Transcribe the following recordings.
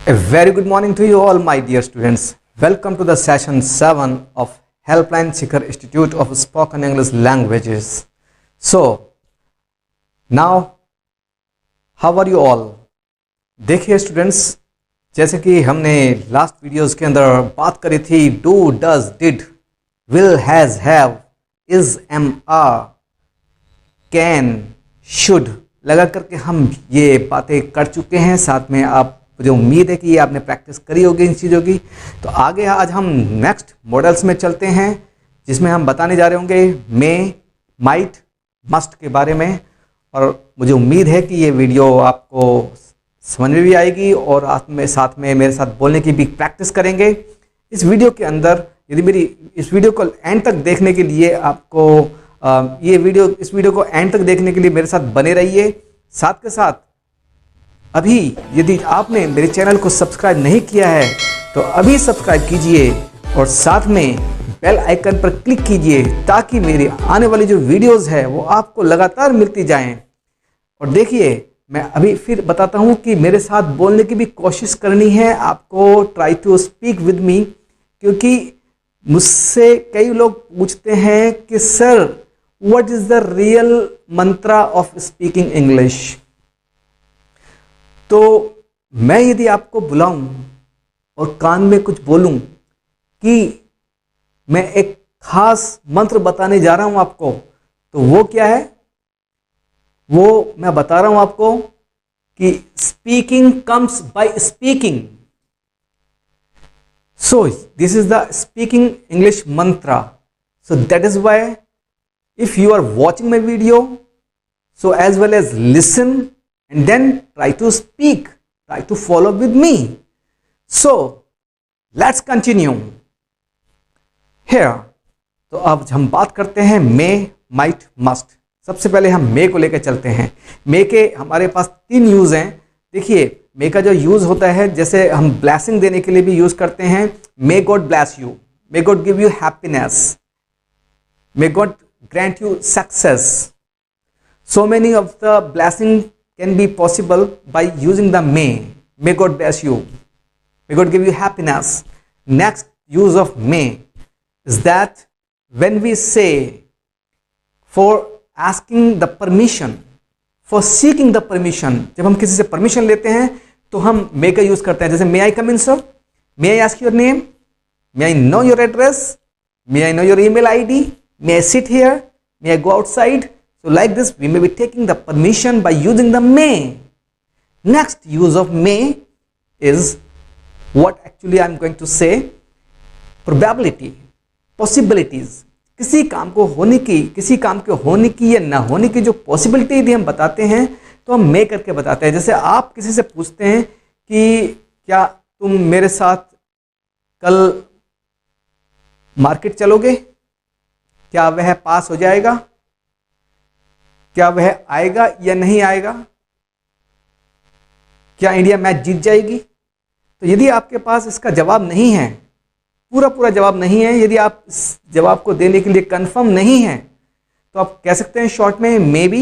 A very good morning to you all, my dear students. Welcome to the session 7 of Helpline Seeker Institute of Spoken English Languages. So, now, how are you all? देखिए students, जैसे कि हमने last videos के अंदर बात करी थी do, does, did, will, has, have, is, am, are, can, should लगा करके हम ये बातें कर चुके हैं। साथ में आप मुझे उम्मीद है कि ये आपने प्रैक्टिस करी होगी इन चीज़ों की। तो आगे आज हम नेक्स्ट मॉडल्स में चलते हैं, जिसमें हम बताने जा रहे होंगे मे, माइट, मस्ट के बारे में। और मुझे उम्मीद है कि ये वीडियो आपको समझ में भी आएगी और आप में साथ में मेरे साथ बोलने की भी प्रैक्टिस करेंगे। इस वीडियो के अंदर यदि मेरी इस वीडियो को एंड तक देखने के लिए आपको इस वीडियो को एंड तक देखने के लिए मेरे साथ बने रहिए। साथ के साथ अभी यदि आपने मेरे चैनल को सब्सक्राइब नहीं किया है तो अभी सब्सक्राइब कीजिए और साथ में बेल आइकन पर क्लिक कीजिए, ताकि मेरी आने वाली जो वीडियोस है वो आपको लगातार मिलती जाएं। और देखिए, मैं अभी फिर बताता हूँ कि मेरे साथ बोलने की भी कोशिश करनी है आपको। Try to speak with me, क्योंकि मुझसे कई लोग पूछते हैं कि sir what is the real mantra of speaking English. तो मैं यदि आपको बुलाऊं और कान में कुछ बोलूं कि मैं एक खास मंत्र बताने जा रहा हूं आपको, तो वो क्या है? वो मैं बता रहा हूं आपको कि speaking comes by speaking. So this is the speaking English mantra. So that is why if you are watching my video, so as well as listen and then try to speak, try to follow with me. So let's continue here. तो अब हम बात करते हैं मे, might, must. सबसे पहले हम मे को लेकर चलते हैं। मे के हमारे पास 3 यूज हैं। देखिए, मे का जो यूज होता है, जैसे हम ब्लेसिंग देने के लिए भी यूज करते हैं। May God bless you, may God give you happiness, may God grant you success. So many of the blessing can be possible by using the may. May God bless you. May God give you happiness. Next use of may is that when we say for asking the permission, for seeking the permission, जब हम किसी से permission लेते हैं तो हम may का use करते हैं। जैसे may I come in sir? May I ask your name? May I know your address? May I know your email ID? May I sit here? May I go outside? So like this, we may be taking the permission by using the may. Next use of may is what actually I am going to say, probability, possibilities. किसी काम को होने की, किसी काम के होने की या ना होने की जो पॉसिबिलिटी यदि हम बताते हैं तो हम may करके बताते हैं। जैसे आप किसी से पूछते हैं कि क्या तुम मेरे साथ कल मार्केट चलोगे? क्या वह पास हो जाएगा? क्या वह आएगा या नहीं आएगा? क्या इंडिया मैच जीत जाएगी? तो यदि आपके पास इसका जवाब नहीं है, पूरा जवाब नहीं है, यदि आप इस जवाब को देने के लिए कंफर्म नहीं है, तो आप कह सकते हैं शॉर्ट में मे बी,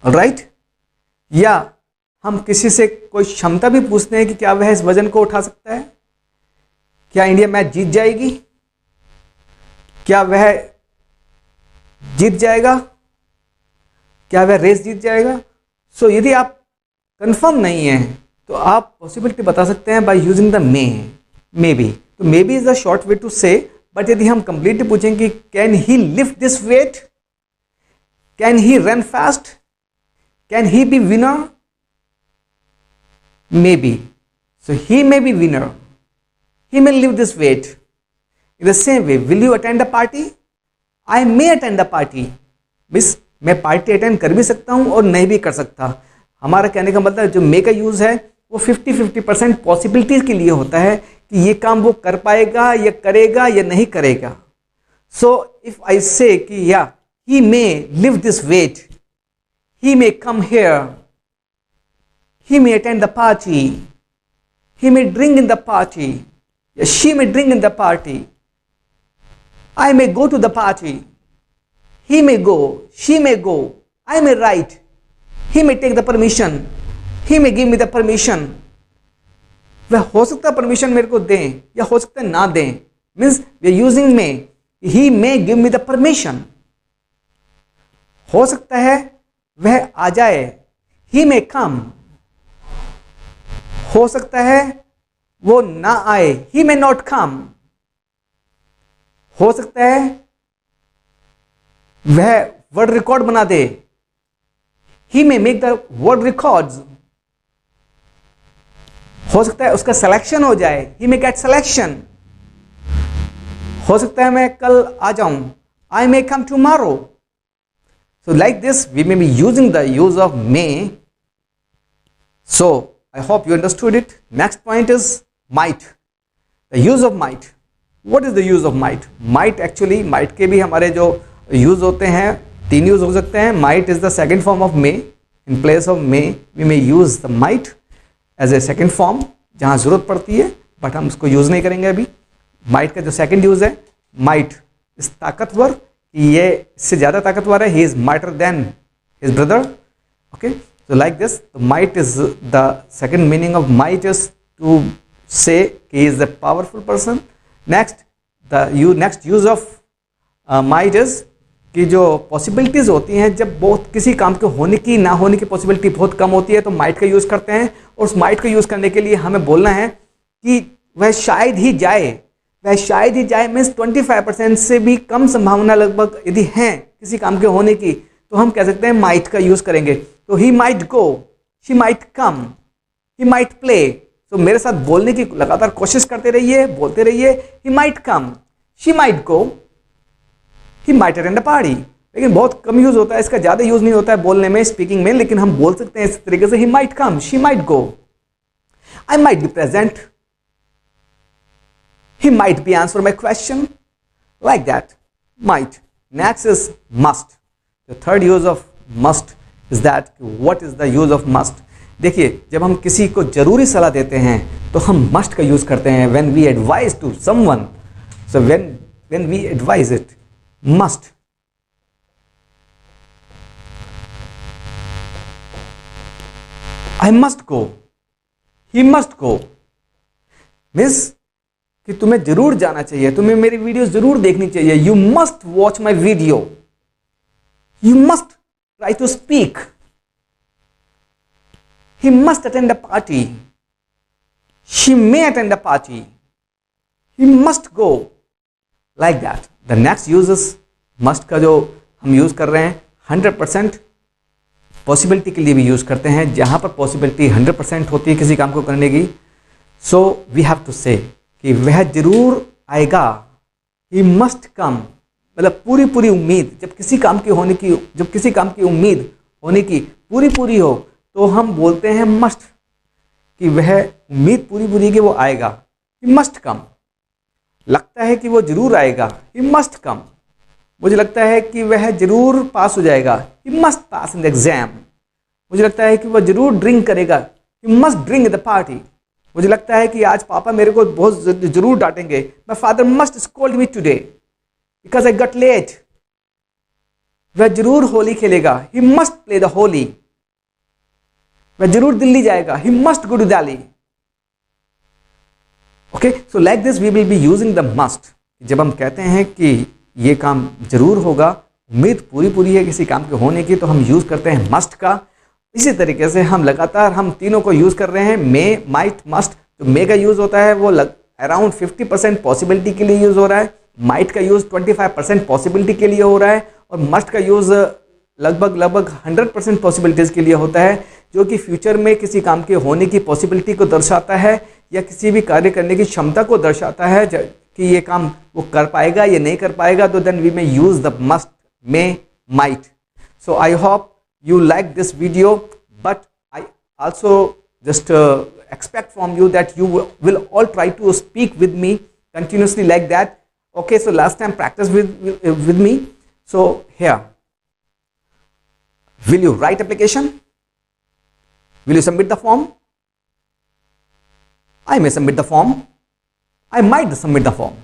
ऑलराइट। या हम किसी से कोई क्षमता भी पूछते हैं कि क्या वह इस वजन को उठा सकता है? क्या इंडिया मैच जीत जाएगी? क्या वह जीत जाएगा? क्या वह रेस जीत जाएगा? सो यदि आप कंफर्म नहीं है तो आप पॉसिबिलिटी बता सकते हैं by using the may be. तो may be is the short way to say. But यदि हम कंप्लीटली पूछेंगे can he lift this weight, can he run fast, can he be winner, may be. So he may be winner, he may lift this weight. In the same way, will you attend the party? I may attend the party. Miss, मैं party attend कर भी सकता हूं और नहीं भी कर सकता। हमारा कहने का मतलब जो मे का यूज है वो 50-50% पॉसिबिलिटीज के लिए होता है कि ये काम वो कर पाएगा या करेगा या नहीं करेगा। सो इफ आई से कि या he may lift this weight, he may come here, he may attend the party, he may drink in the party, she may drink in the party, I may go to the party, he may go, she may go, I may write, he may take the permission, he may give me the permission, वह हो सकता है permission मेरे को दें या हो सकता है ना दें, means we are using may, he may give me the permission. हो सकता है वह आ जाए, ही मे कम। हो सकता है वो ना आए, ही मे नॉट कम। हो सकता है वह वर्ड रिकॉर्ड बना दे, he may make the world records. हो सकता है उसका सिलेक्शन हो जाए, ही मे गेट सिलेक्शन। हो सकता है मैं कल आ जाऊं, I may come tomorrow. So like this we may be using the use of may. So I hope you understood it. Next point is might, the use of might. What is the use of might? Might actually, might के भी हमारे जो use होते हैं, 3 use हो सकते हैं। Might is the second form of may. In place of may we may use the might as a second form, जहां जरूरत पड़ती है, बट हम उसको यूज नहीं करेंगे अभी। माइट का जो सेकेंड यूज है, माइट इस ताकतवर, ये इससे ज्यादा ताकतवर है, he is mightier than his brother. Okay, so like this, the might is the second meaning of might is to say he is a powerful person. Next, next use of might is कि जो possibilities होती हैं, जब बहुत किसी काम के होने की ना होने की पॉसिबिलिटी बहुत कम होती है तो माइट का यूज करते हैं। और उस माइट का यूज करने के लिए हमें बोलना है कि वह शायद ही जाए। वह शायद ही जाए मीन्स 25% से भी कम संभावना लगभग यदि है किसी काम के होने की, तो हम कह सकते हैं माइट का यूज करेंगे। तो he might go, she might come, he might play. तो मेरे साथ बोलने की लगातार कोशिश करते रहिए, बोलते रहिए। He might come, she might go, he might attend a party. लेकिन बहुत कम यूज होता है इसका, ज्यादा यूज नहीं होता है बोलने में, स्पीकिंग में, लेकिन हम बोल सकते हैं इस तरीके से, he might come, she might go, I might be present, he might be answer my question, like that, might. Next is must. The third use of must is that what is the use of must? देखिए, जब हम किसी को जरूरी सलाह देते हैं तो हम must का यूज करते हैं when we advise to someone. So when we advise it, must. I must go, he must go means कि तुम्हें जरूर जाना चाहिए, तुम्हें मेरी वीडियो जरूर देखनी चाहिए। You must watch my video, you must try to speak, he must attend a party, she may attend a party, he must go, like that. The next uses must का जो हम यूज कर रहे हैं 100% possibility के लिए भी use करते हैं, जहां पर पॉसिबिलिटी 100% होती है किसी काम को करने की। सो वी हैव टू से कि वह जरूर आएगा, ही मस्ट कम, मतलब पूरी पूरी उम्मीद, जब किसी काम की उम्मीद होने की पूरी हो तो हम बोलते हैं मस्ट, कि वह उम्मीद पूरी कि वो आएगा, ही मस्ट कम। लगता है कि वो जरूर आएगा, ही मस्ट कम। मुझे लगता है कि वह जरूर पास हो जाएगा, he must pass in the exam. मुझे लगता है कि वह जरूर ड्रिंक करेगा, he must drink in the party. मुझे लगता है कि आज पापा मेरे को बहुत जरूर डांटेंगे, my father must scold me today because I got late. वह जरूर होली खेलेगा, he must play the Holi. वह जरूर दिल्ली जाएगा, he must go to Delhi. Okay, so like this we will be using the must. जब हम कहते हैं कि ये काम जरूर होगा, उम्मीद पूरी है किसी काम के होने की, तो हम यूज करते हैं मस्ट का। इसी तरीके से हम लगातार हम तीनों को यूज कर रहे हैं, मे, माइट, मस्ट। जो मे का यूज होता है वो अराउंड 50% पॉसिबिलिटी के लिए यूज हो रहा है, माइट का यूज 25% पॉसिबिलिटी के लिए हो रहा है, और मस्ट का यूज लगभग 100% पॉसिबिलिटीज के लिए होता है, जो कि फ्यूचर में किसी काम के होने की पॉसिबिलिटी को दर्शाता है या किसी भी कार्य करने की क्षमता को दर्शाता है कि ये काम वो कर पाएगा या नहीं कर पाएगा। तो then we may use the must, may, might. So I hope you like this video, but I also just expect from you that you will all try to speak with me continuously like that. Okay, so last time practice with me. So here, will you write application? Will you submit the form? I may submit the form, I might submit the form,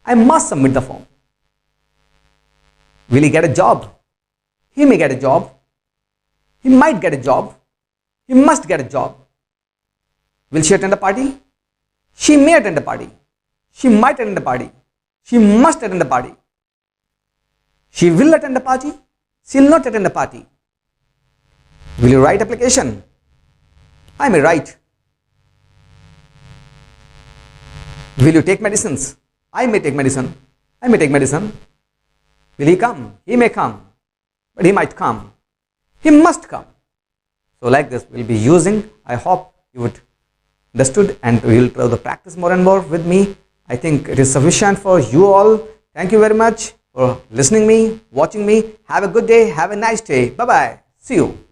I must submit the form. Will he get a job? He may get a job, he might get a job, he must get a job. Will she attend a party? She may attend the party. She might attend the party. She must attend the party. She will attend the party. She will not attend the party. Will you write application? I may write. Will you take medicines? I may take medicine. I may take medicine. Will he come? He may come. But he might come. He must come. So like this we'll be using. I hope you would understood and we will try to practice more and more with me. I think it is sufficient for you all. Thank you very much for listening me, watching me. Have a good day. Have a nice day. Bye bye. See you.